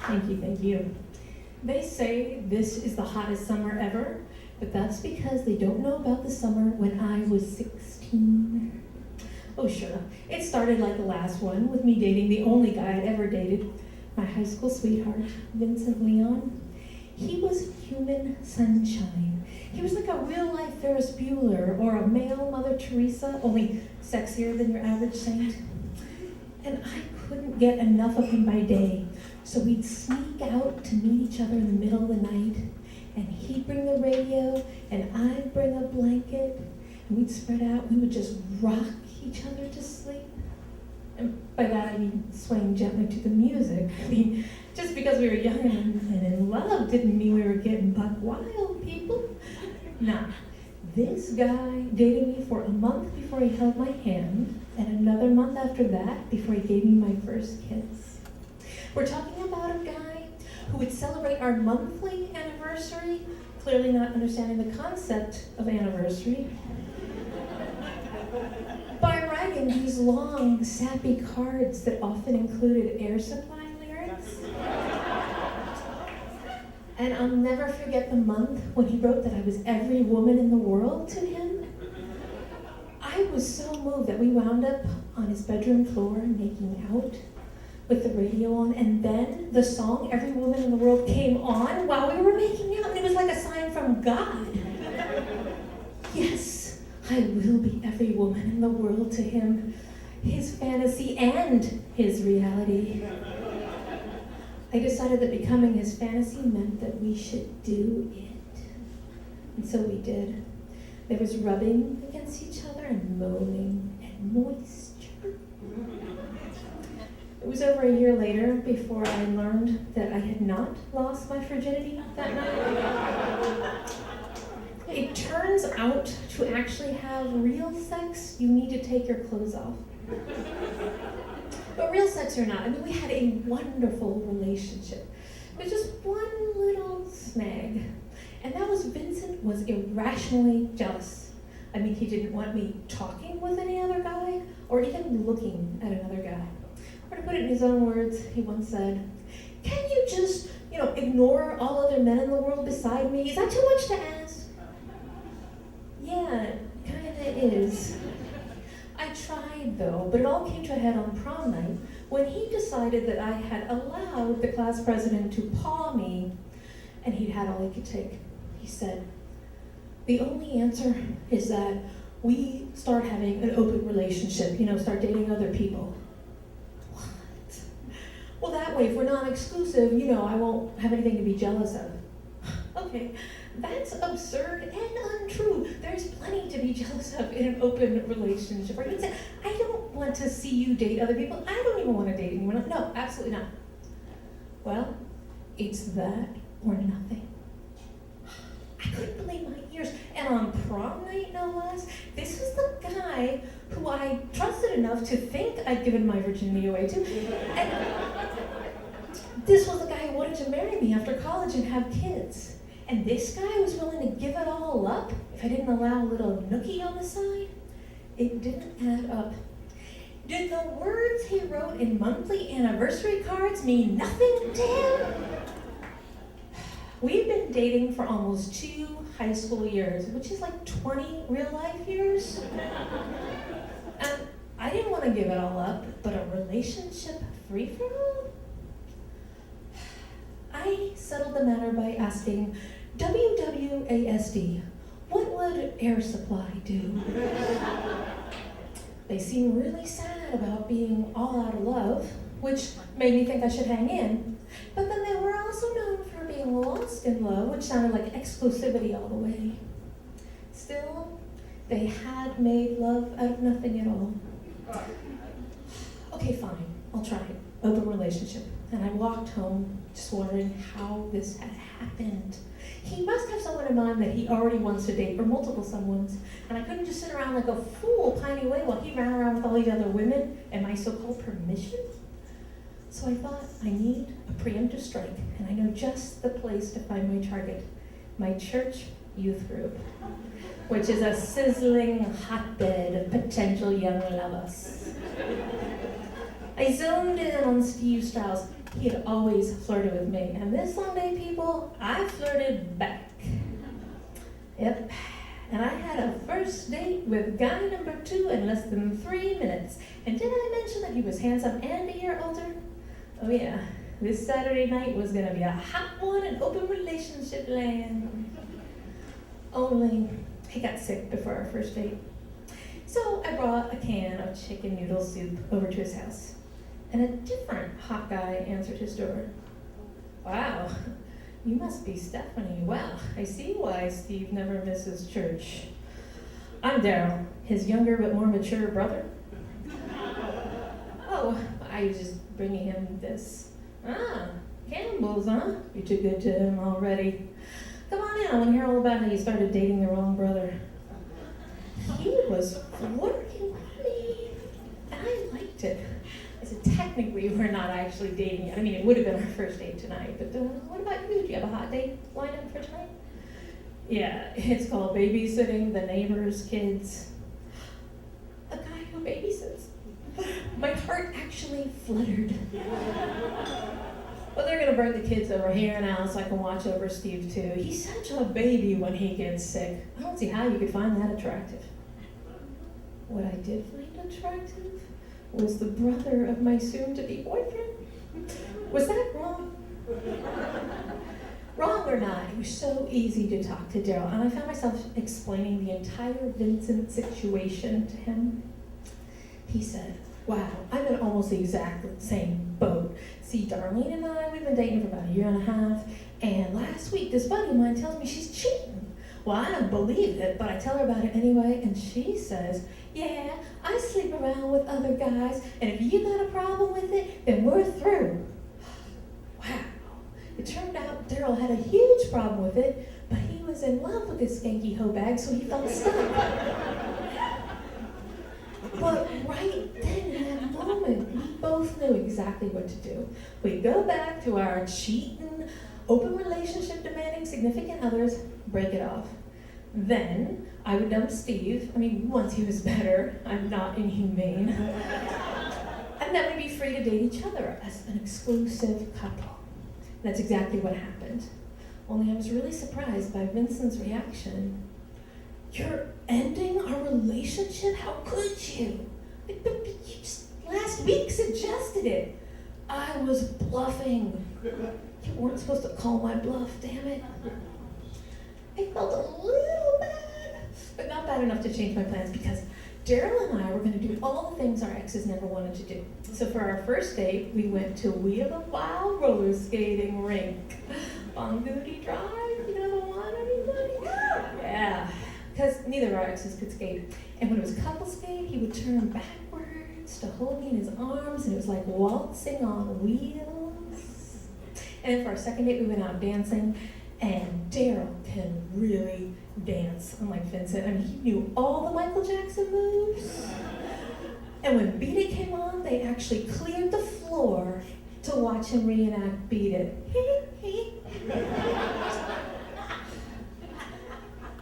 Thank you, thank you. They say this is the hottest summer ever, but that's because they don't know about the summer when I was 16. Oh sure, it started like the last one, with me dating the only guy I'd ever dated, my high school sweetheart, Vincent Leon. He was human sunshine. He was like a real-life Ferris Bueller or a male Mother Teresa, only sexier than your average saint. And I couldn't get enough of him by day, so we'd sneak out to meet each other in the middle of the night, and he'd bring the radio, and I'd bring a blanket, and we'd spread out. We would just rock each other to sleep. And by that I mean swaying gently to the music. I mean, just because we were young and in love didn't mean we were getting buck wild, people. Nah, this guy dated me for a month before he held my hand, and another month after that before he gave me my first kiss. We're talking about a guy who would celebrate our monthly anniversary, clearly not understanding the concept of anniversary, by writing these long, sappy cards that often included Air Supply lyrics. And I'll never forget the month when he wrote that I was every woman in the world to him. I was so moved that we wound up on his bedroom floor making out with the radio on, and then the song Every Woman in the World came on while we were making out, and it was like a sign from God. Yes, I will be every woman in the world to him, his fantasy and his reality. I decided that becoming his fantasy meant that we should do it. And so we did. There was rubbing against each other and moaning and moisture. It was over a year later before I learned that I had not lost my virginity that night. It turns out to actually have real sex, you need to take your clothes off. But real sex or not, I mean, we had a wonderful relationship. There's just one little snag, and that was Vincent was irrationally jealous. I mean, he didn't want me talking with any other guy or even looking at another guy. Or to put it in his own words, he once said, "Can you just, ignore all other men in the world beside me? Is that too much to ask?" Yeah, it kinda is. I tried though, but it all came to a head on prom night when he decided that I had allowed the class president to paw me, and he'd had all he could take. He said, "The only answer is that we start having an open relationship, start dating other people." What? Well, that way, if we're non-exclusive, I won't have anything to be jealous of. Okay, that's absurd and untrue. There's plenty to be jealous of in an open relationship. Or you can say, "I don't want to see you date other people. I don't even want to date anyone." No, absolutely not. Well, it's that or nothing. I couldn't believe my ears. And on prom night, no less, this was the guy who I trusted enough to think I'd given my virginity away to. And this was the guy who wanted to marry me after college and have kids. And this guy was willing to give it all up if I didn't allow a little nookie on the side? It didn't add up. Did the words he wrote in monthly anniversary cards mean nothing to him? We've been dating for almost 2 high school years, which is like 20 real life years. And I didn't want to give it all up, but a relationship free for all? I settled the matter by asking, WWASD, what would Air Supply do? They seemed really sad about being all out of love, which made me think I should hang in. But then they were also known for being lost in love, which sounded like exclusivity all the way. Still, they had made love out of nothing at all. Okay, fine, I'll try it. Open relationship. And I walked home just wondering how this had happened. He must have someone in mind that he already wants to date, or multiple someones, and I couldn't just sit around like a fool pining away while he ran around with all these other women and my so-called permission. So I thought, I need a preemptive strike, and I know just the place to find my target, my church youth group, which is a sizzling hotbed of potential young lovers. I zoned in on Steve Strauss. He had always flirted with me, and this Sunday, people, I flirted back. Yep. And I had a first date with guy number 2 in less than 3 minutes. And did I mention that he was handsome and a year older? Oh yeah, this Saturday night was gonna be a hot one in open relationship land. Only he got sick before our first date. So I brought a can of chicken noodle soup over to his house. And a different hot guy answered his door. Wow. You must be Stephanie. Well, I see why Steve never misses church. I'm Daryl, his younger but more mature brother. Oh, I was just bringing him this. Ah, Campbell's, huh? You're too good to him already. Come on in, I want to hear all about how you started dating the wrong brother. He was flirting with me, and I liked it. I said, technically, we're not actually dating yet. I mean, it would have been our first date tonight, but what about you? Do you have a hot date lined up for tonight? Yeah, it's called babysitting the neighbor's kids. A guy who babysits. My heart actually fluttered. Well, they're gonna bring the kids over here now so I can watch over Steve too. He's such a baby when he gets sick. I don't see how you could find that attractive. What I did find attractive was the brother of my soon-to-be boyfriend. Was that wrong? Wrong or not, it was so easy to talk to Daryl, and I found myself explaining the entire Vincent situation to him. He said, wow, I'm in almost the exact same boat. See, Darlene and I, we've been dating for about 1.5 years, and last week this buddy of mine tells me she's cheating. Well, I don't believe it, but I tell her about it anyway, and she says, yeah, I sleep around with other guys, and if you got a problem with it, then we're through. Wow. It turned out Daryl had a huge problem with it, but he was in love with this skanky hoe bag, so he felt stuck. But right then, in that moment, we both knew exactly what to do. We'd go back to our cheating, open relationship demanding significant others, break it off. Then I would dump Steve, once he was better, I'm not inhumane. And then we'd be free to date each other as an exclusive couple. That's exactly what happened. Only I was really surprised by Vincent's reaction. You're ending our relationship? How could you? But you just last week suggested it. I was bluffing. You weren't supposed to call my bluff, damn it. I felt a little bad, but not bad enough to change my plans because Daryl and I were going to do all the things our exes never wanted to do. So for our first date, we went to Wheel of Wild roller skating rink on Goody Drive. You know the one, anybody? Yeah, because neither of our exes could skate. And when it was couple skate, he would turn backwards to hold me in his arms, and it was like waltzing on wheels. And then for our second date, we went out dancing. And Daryl can really dance, unlike Vincent. He knew all the Michael Jackson moves. And when Beat It came on, they actually cleared the floor to watch him reenact Beat It.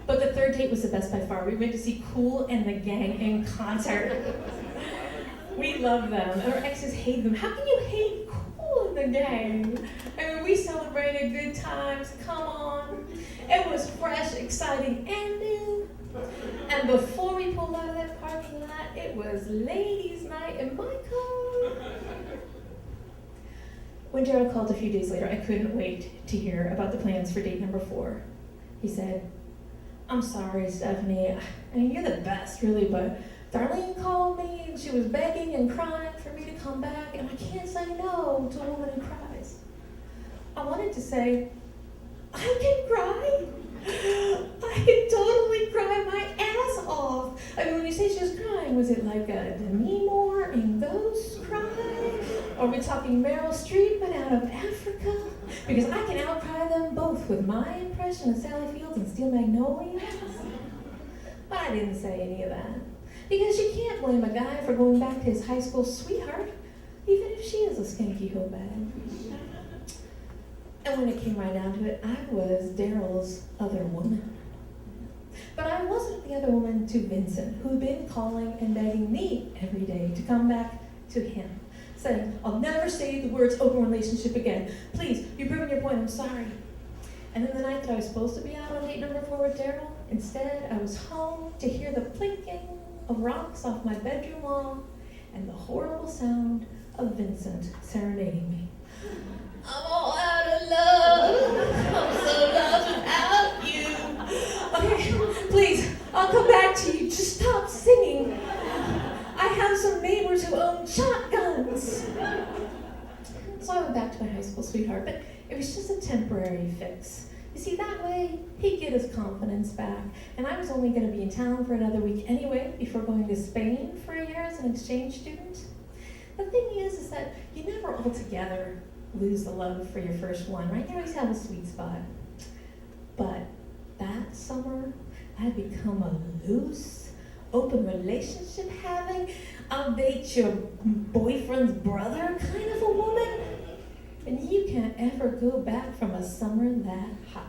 But the third date was the best by far. We went to see Kool and the Gang in concert. We love them. Our exes hate them. How can you hate Kool and the Gang? We celebrated good times, come on. It was fresh, exciting, and new. And before we pulled out of that parking lot, it was ladies' night in my car. When Daryl called a few days later, I couldn't wait to hear about the plans for date number 4. He said, I'm sorry, Stephanie. You're the best, really, but Darlene called me and she was begging and crying for me to come back, and I can't say no to a woman who cries. I wanted to say, I can cry. I can totally cry my ass off. When you say she was crying, was it like a Demi Moore in Ghost cry? Or are we talking Meryl Streep but out of Africa? Because I can outcry them both with my impression of Sally Fields and Steel Magnolias. But I didn't say any of that. Because you can't blame a guy for going back to his high school sweetheart, even if she is a skanky hoe bag. And when it came right down to it, I was Daryl's other woman. But I wasn't the other woman to Vincent, who'd been calling and begging me every day to come back to him. saying, I'll never say the words open relationship again. Please, you've proven your point, I'm sorry. And then the night that I was supposed to be out on date number 4 with Daryl, instead I was home to hear the plinking of rocks off my bedroom wall and the horrible sound of Vincent serenading me. I'm all out of love. I'm so lost without you. Okay, please, I'll come back to you. Just stop singing. I have some neighbors who own shotguns. So I went back to my high school sweetheart, but it was just a temporary fix. You see, that way, he'd get his confidence back, and I was only going to be in town for another week anyway before going to Spain for a year as an exchange student. The thing is that you never altogether lose the love for your first one, right? You always have a sweet spot. But that summer, I'd become a loose, open relationship having, I'll date your boyfriend's brother kind of a woman. And you can't ever go back from a summer that hot.